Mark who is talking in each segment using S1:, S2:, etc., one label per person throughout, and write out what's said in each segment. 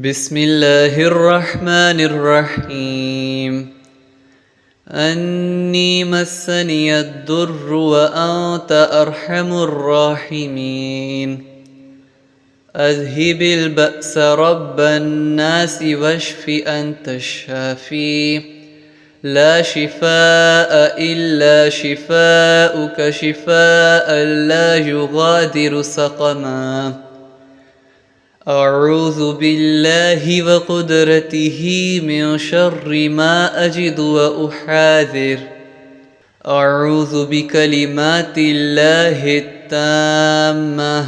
S1: बिस्मिल्लाहिर्रहमानिर्रहीम। अन्नी मस्सनी अद्दुर्रु व अन्त अर्हमुर राहिमीन। अज़हिबिल बअस रब्बन नासि वश्फि अन्त शाफी। ला शिफाअ इल्ला शिफाउक शिफाअन ला युगादिरु सक़मा। अऊज़ु बिल्लाहि व क़ुद्रतिही मिन शर्रि मा अजिदु व उहाज़िर। अऊज़ु बिकलिमातिल्लाहि त्ताम्मह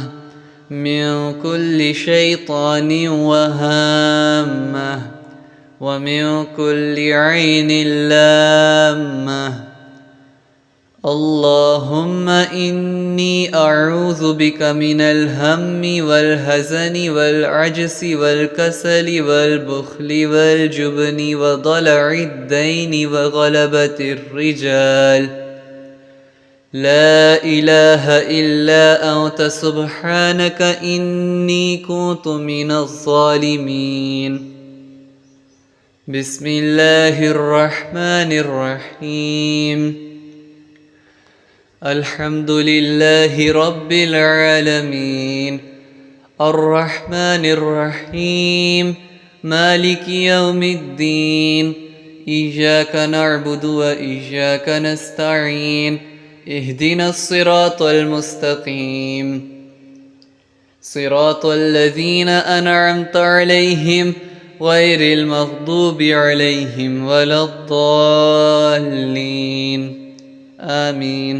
S1: मिन कुल्लि शैतानिन व हाम्मह व मिन कुल्लि ऐनिन लाम्मह। अल्लाहुम्मा इन्नी अऊज़ु बिका मिनल हम्मि वल हज़नि वल अज्ज़ि वल कसलि वल बुख़्लि वल जुब्नि व ज़लअद दैनि व गलबतिर रिजाल। ला इलाहा इल्ला अन्त सुब्हानक इन्नी कुन्तु मिनज़ ज़ालिमीन। बिस्मिल्लाहिर्रहमानिर्रहीम। अल्हम्दुलिल्लाहि रब्बिल आलमीन। अर्रहमानिर्रहीम। मालिकि यौमिद्दीन। इय्याक नअबुदु व इय्याक नस्तईन। इहदिनस सिरातल मुस्तक़ीम। सिरातल लज़ीना अनअमत अलैहिम गैरिल मग़दूबि अलैहिम वलद्दाल्लीन। आमीन।